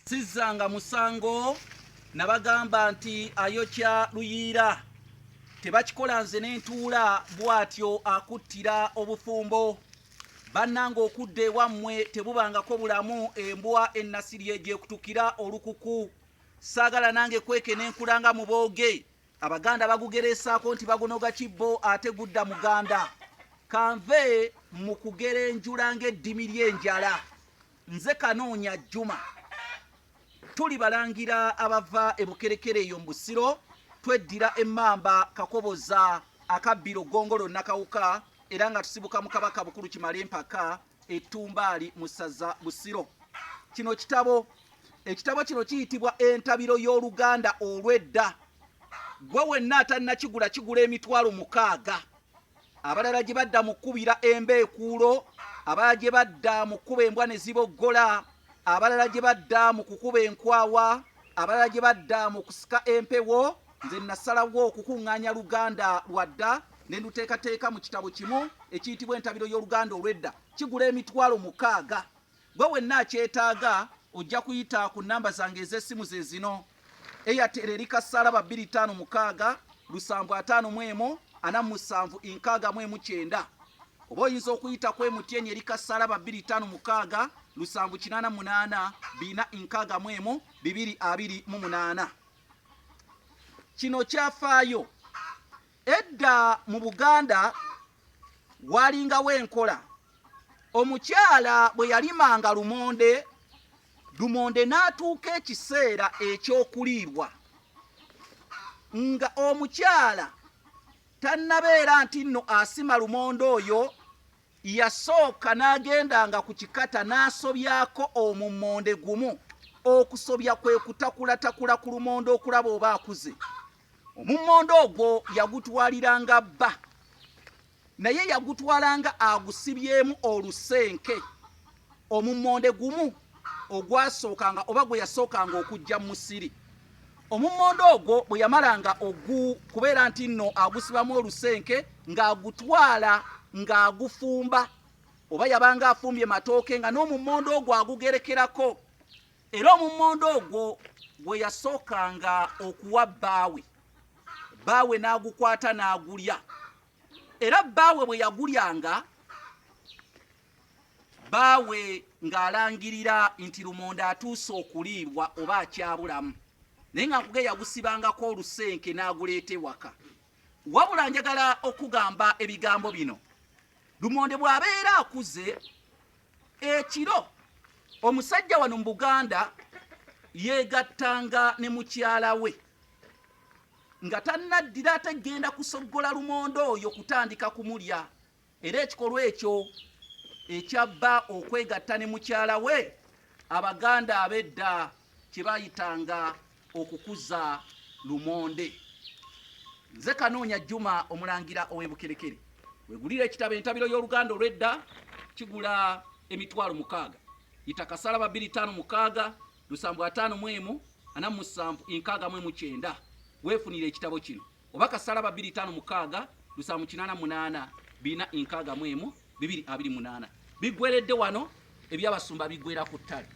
Sizanga musango nabagamba nti ayokya luyiira tebakikola nze n'entuula bwatyo akuttira obufumbo bannanga okudde ewammwe tebubangako bulamu embwa ennasiri egyekutukira olukuku saagala nange kweke n'enkulanga mu booge abaganda bagugeresaako nti bagunoga kibbo ate gudda muganda kanve mu kugera enjula ng'eddimi ly'enjala nze Kanoonya Juma tuli balangira abava ebukerekere eyo mbusiro tweddira emmamba kakoboza akabbiro gongolo nakawuka era nga tusibuka mu kabaka bukulu kimale empaka ettumbaali mu ssaza busiro kino ekitabo kino kiyitibwa entabiro y'oluganda olw'edda gwe wenna atannakigula kigula emitwalo 600 abalala gye badda mu kkubira embeekuulo abalala gye badda mu kkuba embwa ne ziboggola abalala gye badda mu kukuba enkwawa abalala gye badda mu kusika empewo nze nasalawo okukuŋŋaanya luganda lwadda ne nduteekateeka mu kitabo kimu ekiyitibwa entabiro y'oluganda olw'edda kigula emitwalo 600 gwe wenna akyetaaga ojja kuyita ku nnamba zange ez'essimu ze zino Airtel eri kasaalaba 256 751 47 oba oyinza okuyita ku MTN eri kasaalaba 256 788 461 228 kino kyafaayo edda mu Buganda walingawo enkola omukyala bwe yalimanga lumonde n'atuuka ekiseera ekyokuliirwa nga omukyala tannabeera nti nno asima lumonde oyo yasooka n'agendanga ku kikata n'asobyako omummonde gumu okusobya kwe kutakulatakula ku lumonde okulaba oba akuze omummonde ogwo yagutwaliranga bba naye yagutwalanga agusibyemu olusenke omummonde gumu ogwasookanga oba gwe yasookanga okujja mu musiri omummonde ogwo bwe yamalanga kubeera nti nno agusibamu olusenke ng'agutwala ng'agufumba oba yabanga afumbye matooke nga n'omummonde ogwo agugerekerako era omummonde ogwo gwe yasookanga okuwa bbaawe n'agukwata n'agulya era bbaawe bwe yagulyanga bbaawe ng'alangirira nti lumonde atuuse okuliibwa oba akyabulamu naye nga nkuge yagusibangako olusenke n'aguleeta ewaka wabula njagala okugamba ebigambo bino lumonde bw'abeera akuze ekiro omusajja wano mu Buganda yeegattanga ne mukyala we nga tannaddira ategenda kusoggola lumonde oyo kutandika kumulya era ekikolwa ekyo ekyabba okwegatta ne mukyala we Abaganda ab'edda kye baayitanga okukuza lumonde. Nze Kanoonya Juma omulangira ow'ebukerekere wegulira ekitabo entabiro y'oluganda olw'edda kigula emitwalo 600 yita kasaalaba 256 751 47 weefunire ekitabo kino oba kasaalaba 256 788 461 228 biggweredde wano ebyabasumba biggwera ku ttale.